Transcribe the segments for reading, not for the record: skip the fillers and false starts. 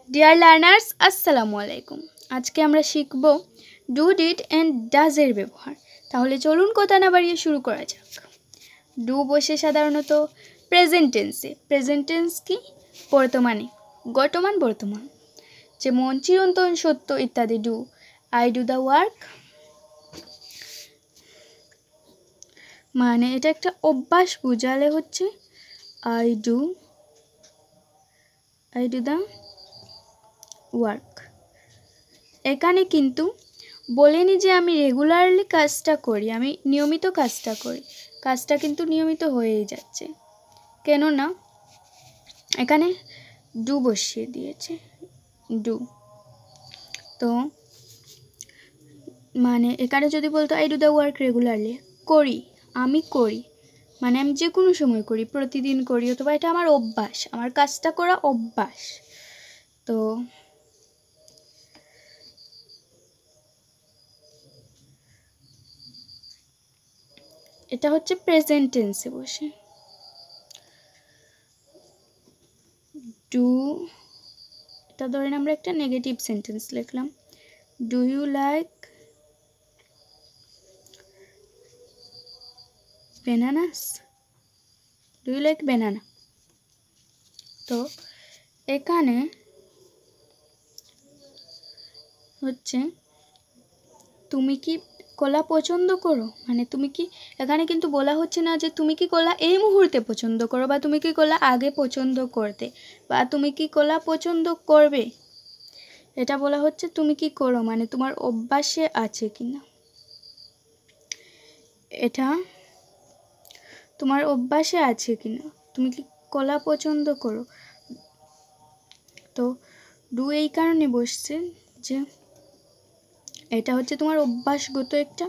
Dear learners, আসসালামু আলাইকুম। আজকে আমরা শিখব ডু, ডিড অ্যান্ড ডাজের ব্যবহার। তাহলে চলুন কথা না বাড়িয়ে শুরু করা যাক। ডু বসে সাধারণত প্রেজেন্ট টেন্সে। প্রেজেন্ট টেন্স কি? বর্তমানে, গতমান বর্তমান, যেমন চিরন্তন সত্য ইত্যাদি। Do, I do the work, মানে এটা একটা অভ্যাস বুঝালে হচ্ছে আই ডু দ্য ওয়ার্ক। এখানে কিন্তু বলেনি যে আমি রেগুলারলি কাজটা করি, আমি নিয়মিত কাজটা করি। কাজটা কিন্তু নিয়মিত হয়েই যাচ্ছে, কেননা এখানে ডু বসিয়ে দিয়েছে। ডু, তো মানে এখানে যদি বলতো I do the work regularly, করি, আমি করি, মানে আমি যে কোনো সময় করি, প্রতিদিন করি, অথবা এটা আমার অভ্যাস, আমার কাজটা করা অভ্যাস। তো এটা হচ্ছে প্রেজেন্ট টেন্সে বসে। ডু, এটা ধরেন আমরা একটা নেগেটিভ সেন্টেন্স লিখলাম, do you like bananas, do you like banana. তো এখানে হচ্ছে তুমি কি কলা পছন্দ করো, মানে তুমি কি, এখানে কিন্তু বলা হচ্ছে না যে তুমি কি কলা এই মুহূর্তে পছন্দ করো, বা তুমি কি কলা আগে পছন্দ করতে, বা তুমি কি কলা পছন্দ করবে। এটা বলা হচ্ছে তুমি কি করো, মানে তোমার অভ্যাসে আছে কিনা, এটা তোমার অভ্যাসে আছে কিনা, তুমি কি কলা পছন্দ করো। তো ডু এই কারণে বসছে যে এটা হচ্ছে তোমার অভ্যাসগত একটা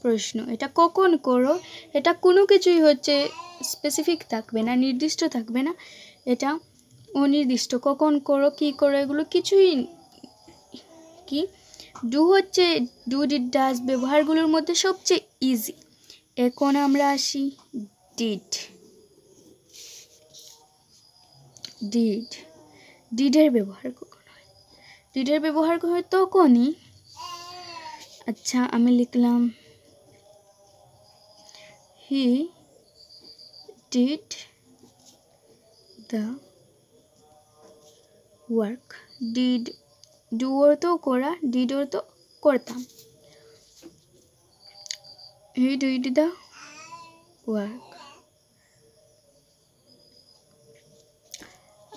প্রশ্ন। এটা কখন করো, এটা কোনো কিছুই হচ্ছে স্পেসিফিক থাকবে না, নির্দিষ্ট থাকবে না, এটা অনির্দিষ্ট। কখন করো, কি করো, এগুলো কিছুই কি। ডু হচ্ছে ডু, ডিড, ডাজ ব্যবহারগুলোর মধ্যে সবচেয়ে ইজি। এখন আমরা আসি ডিড। ডিড, ডিডের ব্যবহার কখন হয়? ডিডের ব্যবহার হয় তখনই, আচ্ছা আমি লিখলাম he did the work. Did, do অর্থ করা, ডিড অর্থ করতাম। He did the work,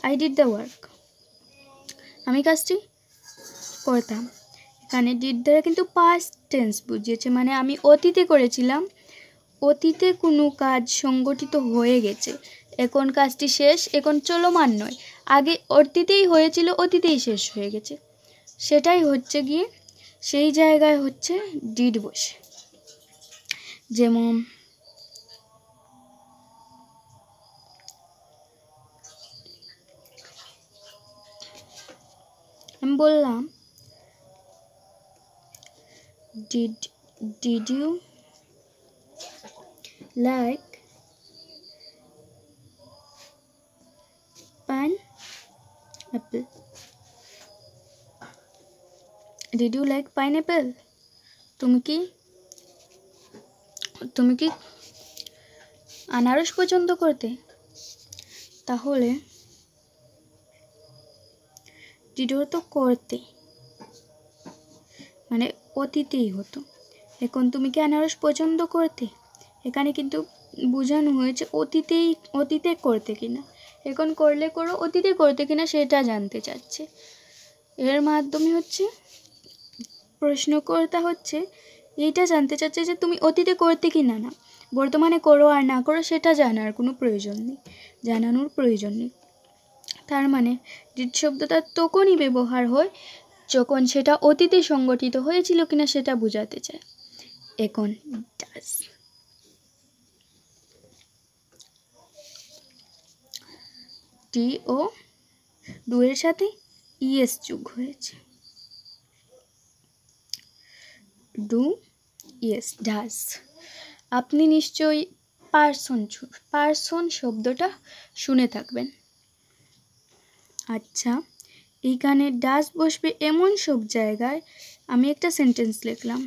I did the work, আমি কাজটি করতাম। এখানে ডিড দ্বারা কিন্তু পাস্ট টেন্স বুঝিয়েছে, মানে আমি অতীতে করেছিলাম, অতীতে কোনো কাজ সংগঠিত হয়ে গেছে, এখন কাজটি শেষ, এখন চলমান নয়, আগে অতীতেই হয়েছিল, অতীতেই শেষ হয়ে গেছে, সেটাই হচ্ছে গিয়ে সেই জায়গায় হচ্ছে ডিড বসে। যেমন আমি বললাম did you like pineapple, did you like pineapple, তুমি কি আনারস পছন্দ করতে। তাহলে ডিড হতো করতে, মানে অতীতেই হতো। এখন তুমি কি আনারস পছন্দ করতে, এখানে কিন্তু বোঝানো হয়েছে অতীতে করতে কিনা। এখন করলে করো, অতীতে করতে কিনা সেটা জানতে চাচ্ছে। এর মাধ্যমে হচ্ছে প্রশ্নকর্তা হচ্ছে এইটা জানতে চাচ্ছে যে তুমি অতীতে করতে কিনা, না বর্তমানে করো আর না করো সেটা জানানোর প্রয়োজন নেই। তার মানে ডিড শব্দটা তখনই ব্যবহার হয় যখন সেটা অতীতে সংগঠিত হয়েছিল কিনা সেটা বোঝাতে চায়। এখন ডাজ, ডি ও ডু এর সাথে ইএস যোগ হয়েছে, ডু ইয়েস ডাজ। আপনি নিশ্চয়ই পার্সন শব্দটা শুনে থাকবেন। আচ্ছা, এইখানে ডাজ বসবে এমন সব জায়গায় আমি একটা সেন্টেন্স লিখলাম।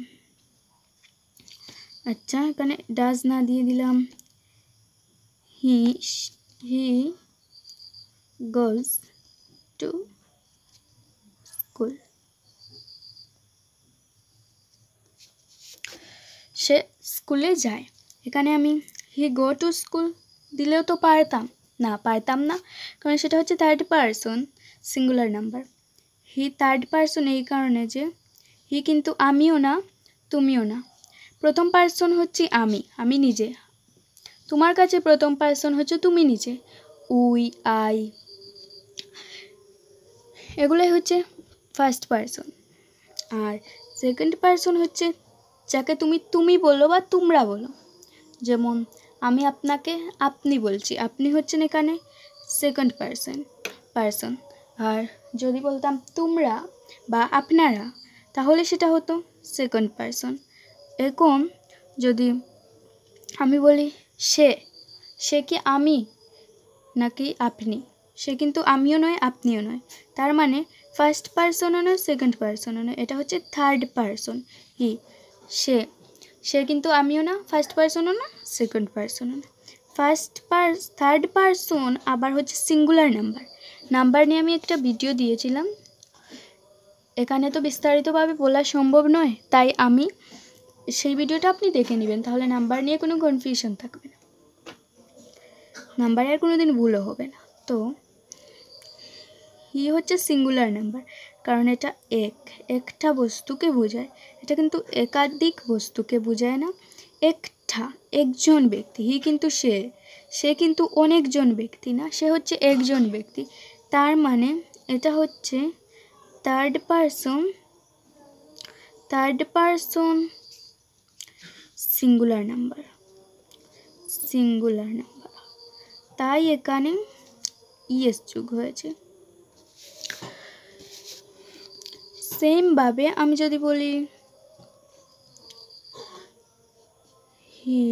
আচ্ছা, এখানে ডাজ না দিয়ে দিলাম হি গোজ টু স্কুল। সে স্কুলে যায়। এখানে আমি হি গো টু স্কুল দিলেও তো পারতাম না, কারণ সেটা হচ্ছে third person singular number. He third person এই কারণে যে হি কিন্তু আমিও না তুমিও না। প্রথম পারসন হচ্ছে আমি নিজে, তোমার কাছে প্রথম পারসন হচ্ছে তুমি নিজে, উই আই, এগুলোই হচ্ছে ফার্স্ট পারসন। আর সেকেন্ড পারসন হচ্ছে যাকে তুমি বলো বা তোমরা বলো। যেমন আমি আপনাকে আপনি বলছি, আপনি হচ্ছেন এখানে সেকেন্ড পারসন। আর যদি বলতাম তোমরা বা আপনারা, তাহলে সেটা হতো সেকেন্ড পারসন। এরকম যদি আমি বলি সে কি আমি নাকি আপনি, সে কিন্তু আমিও নয় আপনিও নয়, তার মানে ফার্স্ট পারসনও নয় সেকেন্ড পারসনও নয়, এটা হচ্ছে থার্ড পারসন। হি সে কিন্তু আমিও না ফার্স্ট পারসনও না সেকেন্ড পারসনও না। থার্ড পারসন আবার হচ্ছে সিঙ্গুলার নাম্বার নিয়ে আমি একটা ভিডিও দিয়েছিলাম, এখানে তো বিস্তারিতভাবে বলা সম্ভব নয়, তাই আমি সেই ভিডিওটা আপনি দেখে নেবেন, তাহলে নাম্বার নিয়ে কোনো কনফিউশন থাকবে না, নাম্বারে আর কোনো দিন ভুলও হবে না। তো হি হচ্ছে সিঙ্গুলার নাম্বার, কারণ এটা একটা বস্তুকে বোঝায়, এটা কিন্তু একাধিক বস্তুকে বোঝায় না, একজন ব্যক্তি। হি কিন্তু সে কিন্তু অনেকজন ব্যক্তি না, সে হচ্ছে একজন ব্যক্তি, তার মানে এটা হচ্ছে থার্ড পারসন সিঙ্গুলার নাম্বার, তাই এখানে ইএস যোগ হয়েছে। সেম ভাবে আমি যদি বলি হি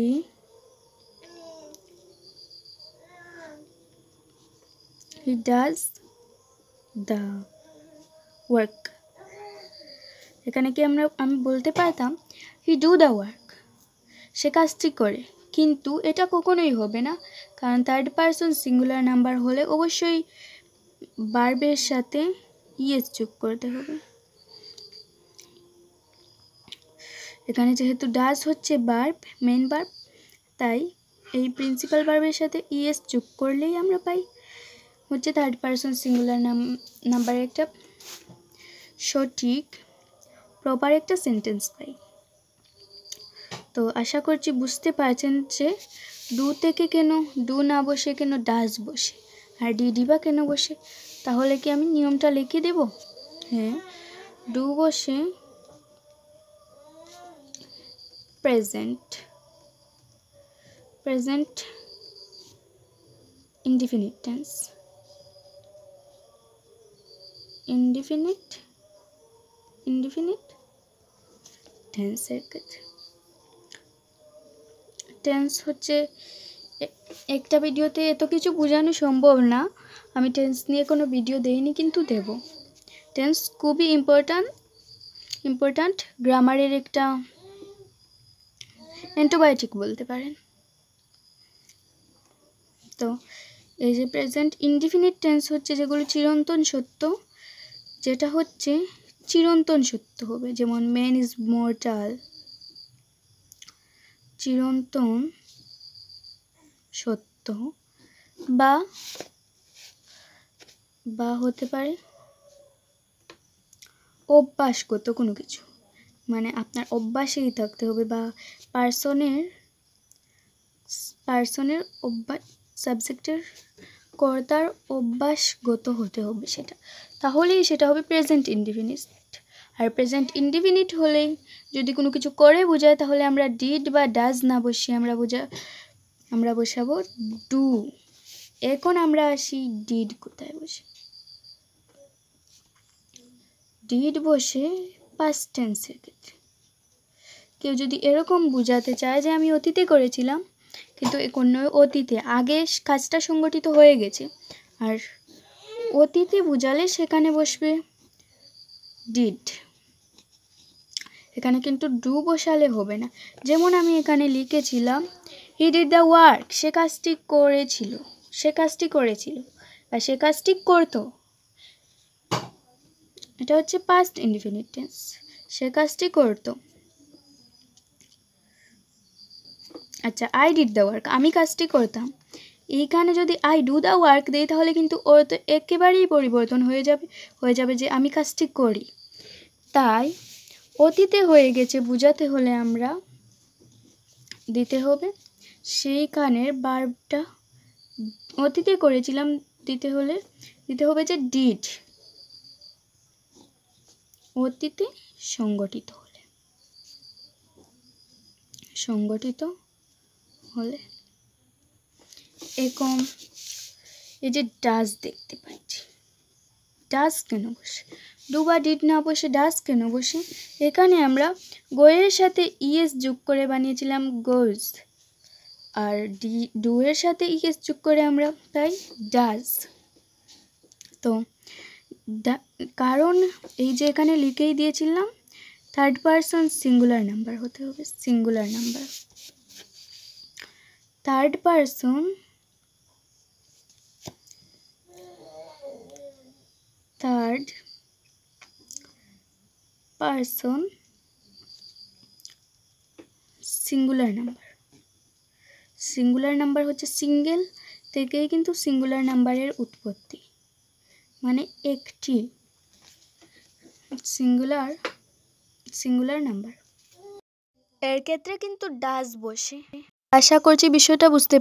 ডাজ দ্য ওয়ার্ক, এখানে কি আমি বলতে পারতাম হি ডু দ্য ওয়ার্ক, সে কাজটি করে, কিন্তু এটা কখনোই হবে না, কারণ থার্ড পারসন সিঙ্গুলার নাম্বার হলে অবশ্যই ভার্বের সাথে ইএস যোগ করতে হবে। এখানে যেহেতু ডাজ হচ্ছে ভার্ব, মেইন ভার্ব, তাই এই প্রিন্সিপাল ভার্বের সাথে ইএস যোগ করলেই আমরা পাই হচ্ছে থার্ড পারসন সিঙ্গুলার নাম্বারের একটা সঠিক প্রপার একটা সেন্টেন্স পাই। তো আশা করছি বুঝতে পারছেন যে ডু থেকে কেন ডু না বসে কেন ডাজ বসে, আর ডিডি বা কেন বসে। তাহলে কি আমি নিয়মটা লিখে দেব? হ্যাঁ, ডু বসে প্রেজেন্ট ইনডিফিনিট টেন্সের ক্ষেত্রে টেন্স হচ্ছে একটা ভিডিওতে এত কিছু বোঝানো সম্ভব না, আমি টেন্স নিয়ে কোনো ভিডিও দেইনি, কিন্তু দেব। টেন্স খুবই ইম্পর্ট্যান্ট, গ্রামারের একটা অ্যান্টিবায়োটিক বলতে পারেন। তো এই যে প্রেজেন্ট ইনডিফিনিট টেন্স হচ্ছে যেগুলো চিরন্তন সত্য, যেটা হচ্ছে চিরন্তন সত্য হবে, যেমন ম্যান ইজ মর্টাল, চিরন্তন সত্য, বা হতে পারে অভ্যাসগত কোনো কিছু, মানে আপনার অভ্যাসেই থাকতে হবে, বা পার্সনের অভ্যাস, সাবজেক্টের কর্তার অভ্যাসগত হতে হবে সেটা, তাহলেই সেটা হবে প্রেজেন্ট ইনডিফিনিট। আর প্রেজেন্ট ইনডিফিনিট হলেই যদি কোনো কিছু করে বোঝায়, তাহলে আমরা ডিড বা ডাজ না বসিয়ে আমরা বসাবো ডু। এখন আমরা আসি ডিড কোথায় বসে। ডিড বসে পাস্ট টেন্সের ক্ষেত্রে। কেউ যদি এরকম বোঝাতে চায় যে আমি অতীতে করেছিলাম, কিন্তু কোনো অতীতে আগে কাজটা সংগঠিত হয়ে গেছে, আর অতীতে বোঝালে সেখানে বসবে ডিড। এখানে কিন্তু ডু বসালে হবে না। যেমন আমি এখানে লিখেছিলাম হি ডিড দ্য ওয়ার্ক, সে কাজটি করেছিল, সে কাজটি করেছিল বা সে কাজটি করতো। এটা হচ্ছে পাস্ট ইনডিফিনিট টেন্স, সে কাজটি করতো। আচ্ছা, আই ডিড দ্য ওয়ার্ক, আমি কাজটি করতাম। এইখানে যদি আই ডু দ্য ওয়ার্ক দেই তাহলে কিন্তু ওর তো একেবারেই পরিবর্তন হয়ে যাবে যে আমি কাজটি করি। তাই অতীতে হয়ে গেছে বোঝাতে হলে আমরা দিতে হবে সেইখানের ভার্বটা, অতীতে করেছিলাম দিতে হবে যে ডিড, অতীতে সংগঠিত হলে এরকম। এই যে ডাজ দেখতে পাচ্ছি, ডাজ কেন বসে? ডু বা ডিড না বসে ডাজ কেন বসে? এখানে আমরা গোয়ের সাথে ইএস যোগ করে বানিয়েছিলাম গোজ, আর ডু এর সাথে ইএস যোগ করে আমরা তাই ডাজ। তো কারণ এই যে এখানে লিখেই দিয়েছিলাম থার্ড পারসন সিঙ্গুলার নাম্বার হতে হবে, singular number. Third person singular number হচ্ছে সিঙ্গেল থেকেই কিন্তু সিঙ্গুলার নাম্বারের উৎপত্তি, মানে একটি সিঙ্গুলার নাম্বার। এর ক্ষেত্রে কিন্তু ডাজ বসে। আশা করছি বিষয়টা বুঝতে